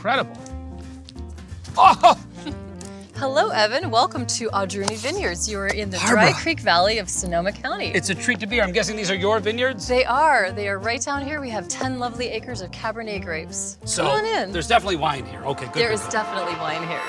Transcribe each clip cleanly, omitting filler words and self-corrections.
incredible. Oh! Hello, Evan. Welcome to Adruni Vineyards. You are in the Barbara. Dry Creek Valley of Sonoma County. It's a treat to be here. I'm guessing these are your vineyards? They are. They are right down here. We have 10 lovely acres of Cabernet grapes. So Come on in. there's definitely wine here. Okay, good. There is definitely wine here.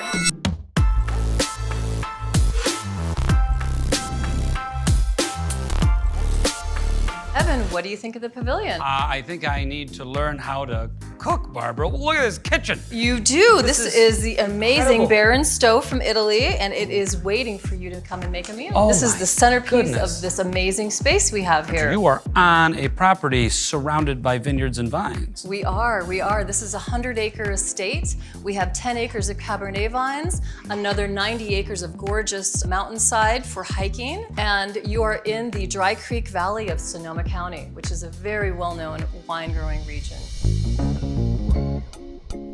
Evan, what do you think of the pavilion? I think I need to learn how to cook, Barbara. Look at this kitchen. You do. This is the amazing incredible. Baron stove from Italy, and it is waiting for you to come and make a meal. Oh This is my the centerpiece goodness. of this amazing space we have here. You are on a property surrounded by vineyards and vines. We are. This is a 100-acre estate. We have 10 acres of Cabernet vines, another 90 acres of gorgeous mountainside for hiking, and you are in the Dry Creek Valley of Sonoma County, which is a very well-known wine-growing region.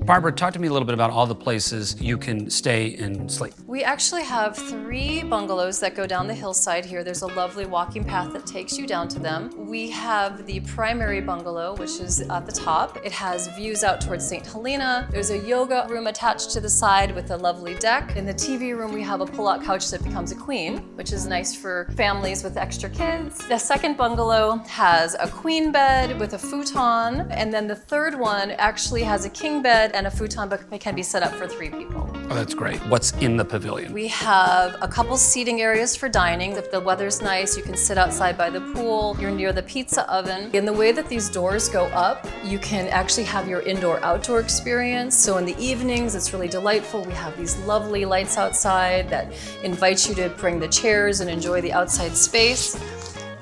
Barbara, talk to me a little bit about all the places you can stay and sleep. We actually have 3 bungalows that go down the hillside here. There's a lovely walking path that takes you down to them. We have the primary bungalow, which is at the top. It has views out towards St. Helena. There's a yoga room attached to the side with a lovely deck. In the TV room, we have a pull-out couch that becomes a queen, which is nice for families with extra kids. The second bungalow has a queen bed with a futon, and then the third one actually has a king bed and a futon, but can be set up for 3 people. Oh, that's great. What's in the pavilion? We have a couple seating areas for dining. If the weather's nice, you can sit outside by the pool. You're near the pizza oven. In the way that these doors go up, you can actually have your indoor-outdoor experience. So in the evenings, it's really delightful. We have these lovely lights outside that invite you to bring the chairs and enjoy the outside space.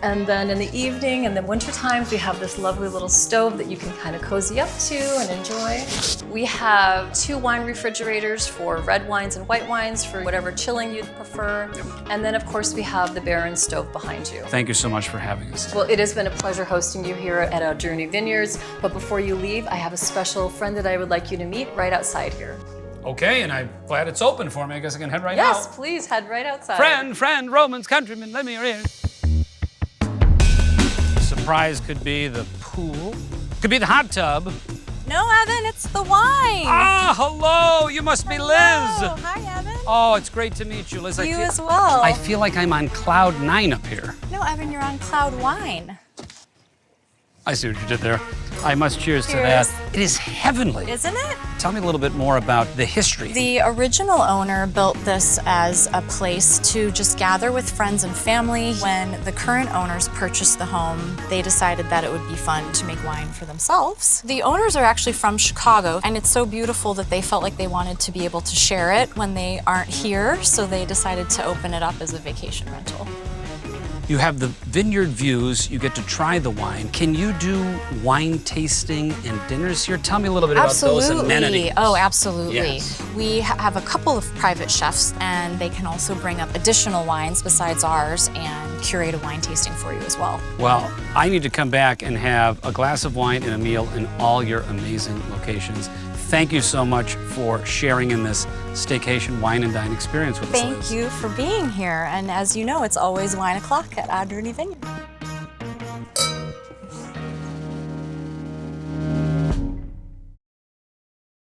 And then in the evening and the winter times, we have this lovely little stove that you can kind of cozy up to and enjoy. We have 2 wine refrigerators for red wines and white wines for whatever chilling you'd prefer. And then of course we have the Baron stove behind you. Thank you so much for having us. Well, it has been a pleasure hosting you here at Adruni Vineyards. But before you leave, I have a special friend that I would like you to meet right outside here. Okay, and I'm glad it's open for me. I guess I can head right now. Yes, please head right outside. Friend, Romans, countrymen, let me in. Surprise could be the pool, could be the hot tub. No, Evan, it's the wine. Ah, hello, you must be Liz. Hi, Evan. Oh, it's great to meet you, Liz. You as well. I feel like I'm on cloud 9 up here. No, Evan, you're on cloud wine. I see what you did there. I must cheers to Cheers. that. It is heavenly. Isn't it? Tell me a little bit more about the history. The original owner built this as a place to just gather with friends and family. When the current owners purchased the home, they decided that it would be fun to make wine for themselves. The owners are actually from Chicago, and it's so beautiful that they felt like they wanted to be able to share it when they aren't here, so they decided to open it up as a vacation rental. You have the vineyard views, you get to try the wine. Can you do wine tasting and dinners here? Tell me a little bit about those amenities. Oh, absolutely. Yes. We have a couple of private chefs, and they can also bring up additional wines besides ours and curate a wine tasting for you as well. Well, I need to come back and have a glass of wine and a meal in all your amazing locations. Thank you so much for sharing in this staycation wine and dine experience with us, Liz. Thank you for being here. And as you know, it's always wine o'clock at Adruni Vineyards.